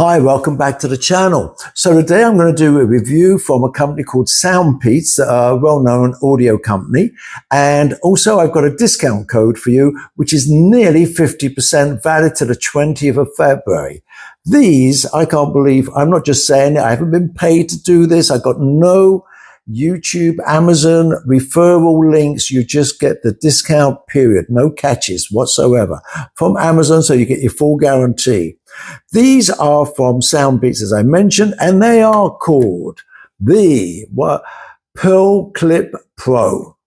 Hi, welcome back to the channel. So today I'm going to do a review from a company called Soundpeats, a well-known audio company. And also I've got a discount code for you, which is nearly 50% valid to the 20th of February. These, I can't believe, I'm not just saying it, I haven't been paid to do this. I got no YouTube, Amazon referral links. You just get the discount period, no catches whatsoever from Amazon. So you get your full guarantee. These are from Soundpeats, as I mentioned, and they are called the Pearlclip Pro.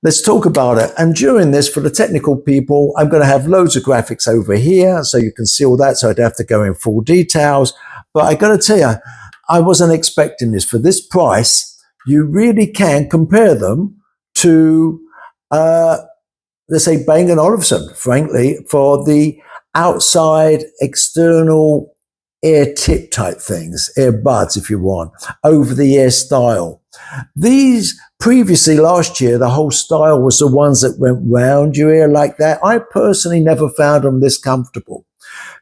Let's talk about it. And during this, for the technical people, I'm going to have loads of graphics over here so you can see all that, so I don't have to go in full details. But I got to tell you, I wasn't expecting this. For this price, you really can compare them to, let's say, Bang & Olufsen, frankly, for the outside external ear tip type things, earbuds if you want, over the ear style. These previously last year, the whole style was the ones that went round your ear like that. I personally never found them this comfortable.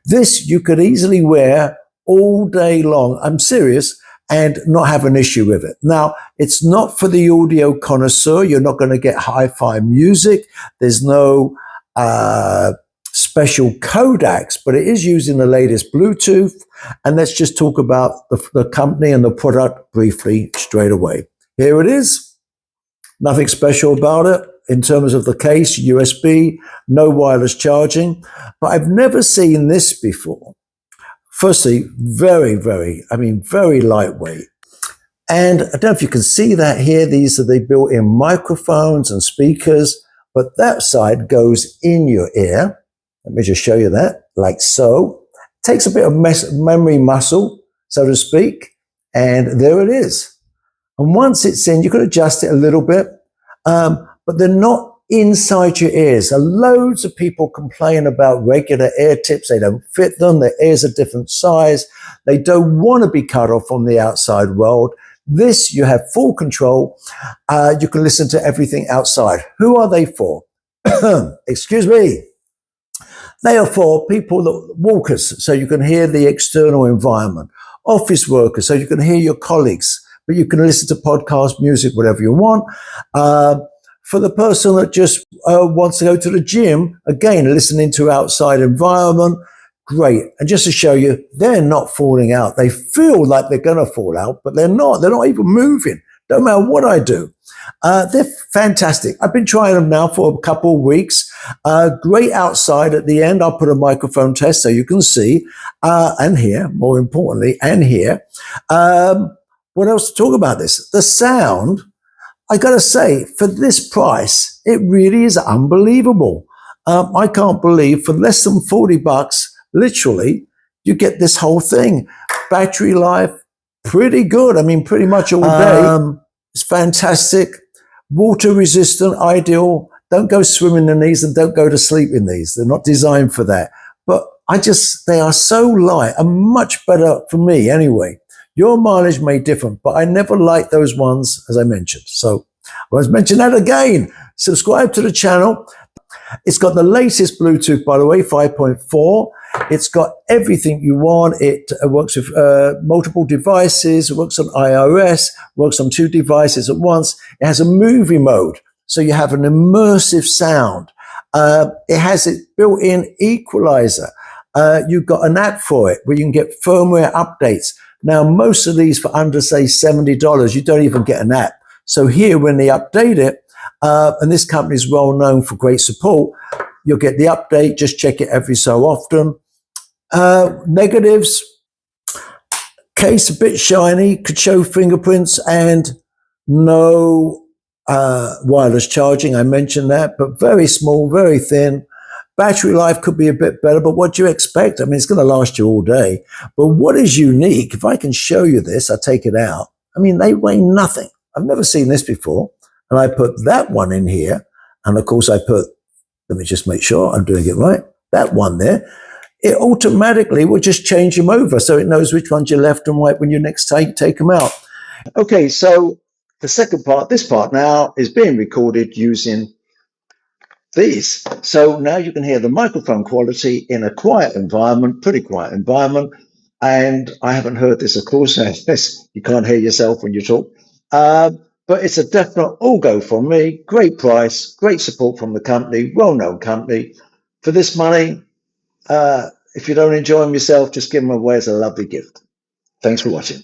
This you could easily wear all day long. I'm serious, and not have an issue with it. Now, it's not for the audio connoisseur. You're not going to get hi-fi music. There's no special codecs, but it is using the latest Bluetooth. And let's just talk about the company and the product briefly straight away. Here it is. Nothing special about it in terms of the case, USB, no wireless charging, but I've never seen this before. Firstly, very lightweight. And I don't know if you can see that here. These are the built-in microphones and speakers, but that side goes in your ear. Let me just show you that, like so. Takes a bit of memory muscle, so to speak, and there it is. And once it's in, you can adjust it a little bit, but they're not inside your ears. So loads of people complain about regular ear tips. They don't fit them. Their ears are different size. They don't want to be cut off from the outside world. This, you have full control. You can listen to everything outside. Who are they for? Excuse me. They are for people, walkers, so you can hear the external environment. Office workers, so you can hear your colleagues, but you can listen to podcast, music, whatever you want. For the person that just wants to go to the gym, again, listening to outside environment, great. And just to show you, they're not falling out. They feel like they're going to fall out, but they're not. They're not even moving. Don't matter what I do. They're fantastic. I've been trying them now for a couple of weeks. Great outside at the end. I'll put a microphone test so you can see, and hear, more importantly, and hear. What else to talk about this? The sound, I got to say, for this price, it really is unbelievable. I can't believe for less than 40 bucks, literally, you get this whole thing. Battery life, pretty good. I mean, pretty much all day. It's fantastic. Water resistant, ideal. Don't go swimming in these and don't go to sleep in these. They're not designed for that. But they are so light and much better for me anyway. Your mileage may differ, but I never liked those ones, as I mentioned. So I was mentioning that again. Subscribe to the channel. It's got the latest Bluetooth, by the way, 5.4. It's got everything you want. It works with multiple devices. It works on iOS, works on 2 devices at once. It has a movie mode, so you have an immersive sound. It has a built-in equalizer. You've got an app for it where you can get firmware updates. Now, most of these for under, say, $70, you don't even get an app. So here, when they update it, and this company is well known for great support, you'll get the update. Just check it every so often. Negatives, case a bit shiny, could show fingerprints, and no wireless charging. I mentioned that, but very small, very thin. Battery life could be a bit better, but what do you expect? I mean, it's going to last you all day. But what is unique, if I can show you this, I'll take it out. I mean, they weigh nothing. I've never seen this before. And I put that one in here. And of course, let me just make sure I'm doing it right. That one there. It automatically will just change them over. So it knows which ones you left and right when you next take them out. Okay, so the second part, this part now is being recorded using these. So now you can hear the microphone quality in a quiet environment, pretty quiet environment. And I haven't heard this, of course. You can't hear yourself when you talk. But it's a definite all go from me. Great price, great support from the company, well-known company. For this money, if you don't enjoy them yourself, just give them away as a lovely gift. Thanks for watching.